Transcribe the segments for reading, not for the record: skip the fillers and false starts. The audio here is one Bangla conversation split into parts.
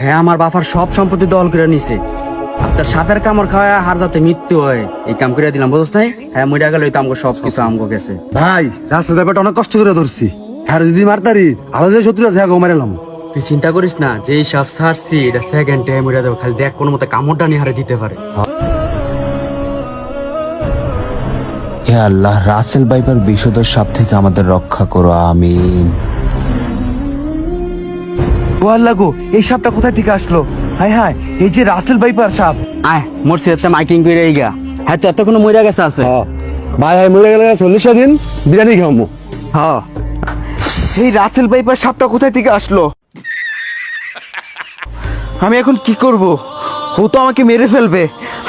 হ্যাঁ আমার বাবার সব সম্পত্তি দল করে নিছে। আজকে সাপের কামড় খাওয়া হার যাতে মৃত্যু হয় এই কাম করে দিলাম, বুঝছ নাই? হ্যাঁ মইরা গেল তো আমগো সব কিছু আমগো গেছে। ভাই রাস্তার ব্যাপারটা অনেক কষ্ট করে ধরছি, হ্যাঁ যদি মারতারি আরো যে শত্রু আছে হ্যাঁ মারালাম। তুই চিন্তা করিস না, যে এই সাপ ছাড়ছি এটা সেকেন্ড টাইম মইরা দেবো, খালি দেখ কোনো মতে কামড়টা নিয়ে হারে দিতে পারে। হে আল্লাহ, রাসেল ভাইপার বিষধর সাপ থেকে আমাদের রক্ষা করো, আমিন। ও আল্লাহ গো, এই সাপটা কোথায় থেকে আসলো? হায় হায়, এই যে রাসেল ভাইপার সাপ। আয় মোরছি একটা মাইকিং করে এই গা। হ্যাঁ তো এতক্ষণ মইরা গেছে আছে। ভাই ভাই মরে গেলে 40 দিন বিরিয়ানি খাবো। হ্যাঁ এই রাসেল ভাইপার সাপটা কোথায় থেকে আসলো? আমি এখন কি করব? ও তো আমাকে মেরে ফেলবে।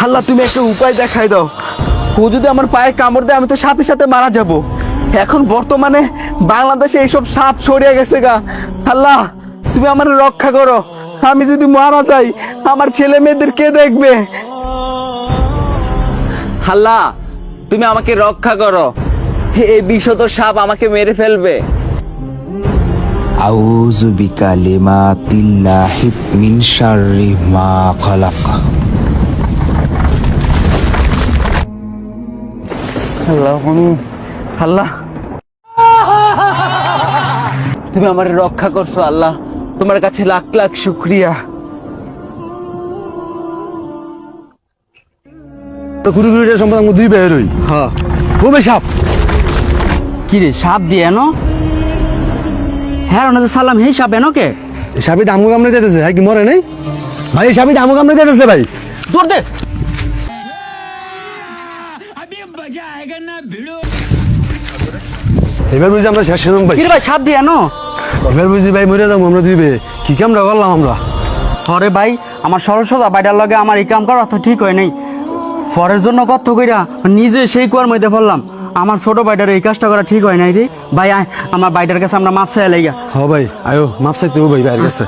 আল্লাহ তুমি একটা উপায় দেখাই দাও। ও যদি আমার পায়ে কামড় দেয় আমি তো সাথে সাথে মারা যাব। এখন বর্তমানে বাংলাদেশে এইসব সাপ ছড়িয়ে গেছে গা। আল্লাহ তুমি আমার রক্ষা করো, আমি যদি মারা যাই আমার ছেলে মেয়েদের কে দেখবে? আল্লাহ তুমি আমাকে রক্ষা করো, এই বিষধর সাপ আমাকে মেরে ফেলবে। আউযু বিকালিমাতিল্লাহি মিন শাররি মা খালাক। আল্লাহ আল্লাহ তুমি আমার রক্ষা করছো আল্লাহ, তোমার কাছে লাখ লাখ শুকরিয়া। তো ঘুরে ঘুরে সম্পদ আমরা দুই বের হই। হ্যাঁ খুবই সাপ। কি রে সাপ দিয়ে এনো? হ্যাঁ ওনাদের সালাম, হেই সাপ এনো কে? এই সাপি দামু কামড়ে যেতেছে, হ্যাঁ কি মরে নাই ভাই? এই সাপি দামু কামড়ে যেতেছে ভাই, দৌড় দে। এবার বুঝি আমরা শেষ হলাম ভাই। কি রে ভাই সাপ দিয়ে এনো? এবার বুঝি ভাই মরে যাবো আমরা দুই বে। কি কামড়া করলাম আমরা? পরে ভাই আমার সরল সোজা বাইটার লগে আমার এই কাম করা তো ঠিক হয় নাই। পরের জন্য কত কইরা নিজে সেই কুয়ার মধ্যে পড়লাম। আমার ছোট বাইটার এই কাজটা করা ঠিক হয় নাই রে ভাই। আয় আমার বাইটার কাছে আমরা মাপ চাই লাইগা। হ্যাঁ ভাই আয়ো মাপ চাইতে ভাই বাইরের কাছে।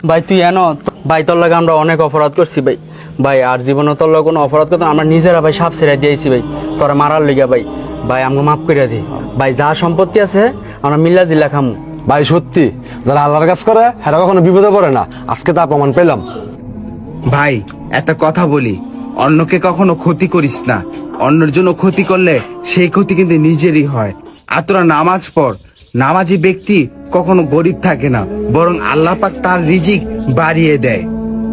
ভাই তুই এনো ভাই, তোর লাগে আমরা অনেক অপরাধ করছি ভাই। ভাই আর জীবনে তোর লাগে কোনো অপরাধ করতাম আমরা নিজেরা ভাই সাপ ছেড়ে দিয়েছি ভাই তোরা মারার লিগা ভাই। ভাই আমাকে মাফ করে দি ভাই, যা সম্পত্তি আছে আমরা মিল্লা জিল্লা খামু। ভাই সত্যি যারা আল্লাহর কাজ করে হেরা কখনো বিপদে পড়ে না, আজকে তা প্রমাণ পেলাম। ভাই একটা কথা বলি, অন্যকে কখনো ক্ষতি করিস না, অন্যের জন্য ক্ষতি করলে সেই ক্ষতি কিন্তু নিজেরই হয়। আর তোরা নামাজ পড়, নামাজি ব্যক্তি কখনো গরিব থাকে না, বরং আল্লাহ পাক তার রিজিক বাড়িয়ে দেয়।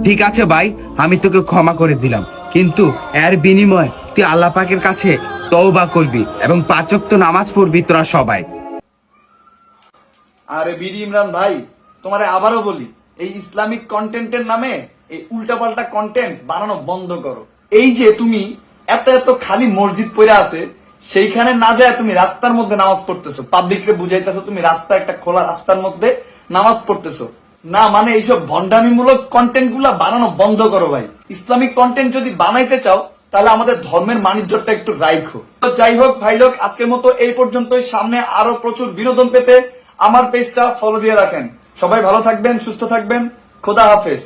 ঠিক আছে ভাই, আমি তোকে ক্ষমা করে দিলাম, কিন্তু এর বিনিময় তুই আল্লাহ পাকের কাছে তওবা করবি এবং 5 ওয়াক্ত নামাজ পড়বি তোরা সবাই। আরে বিডি ইমরান ভাই, তোমারে আবারও বলি, এই ইসলামিক কন্টেন্টের নামে এই উল্টাপাল্টা কন্টেন্ট বানানো বন্ধ করো। এই যে তুমি এত এত খালি মসজিদ পড়ে আছে, সেইখানে না যায় তুমি রাস্তার মধ্যে নামাজ পড়তেছো, পাবলিককে বুঝাইতেছো তুমি রাস্তা একটা খোলা রাস্তার মধ্যে নামাজ পড়তেছো না। মানে এইসব ভণ্ডামিমূলক কন্টেন্ট গুলা বানানো বন্ধ করো ভাই। ইসলামিক কন্টেন্ট যদি বানাইতে চাও তাহলে আমাদের ধর্মের মানিজ্যটা একটু রাখো। যাই হোক ভাই লোক, আজকের মতো এই পর্যন্তই। সামনে আরো প্রচুর বিনোদন পেতে আমার পেজটা ফলো দিয়ে রাখেন। সবাই ভালো থাকবেন, সুস্থ থাকবেন, খোদা হাফেজ।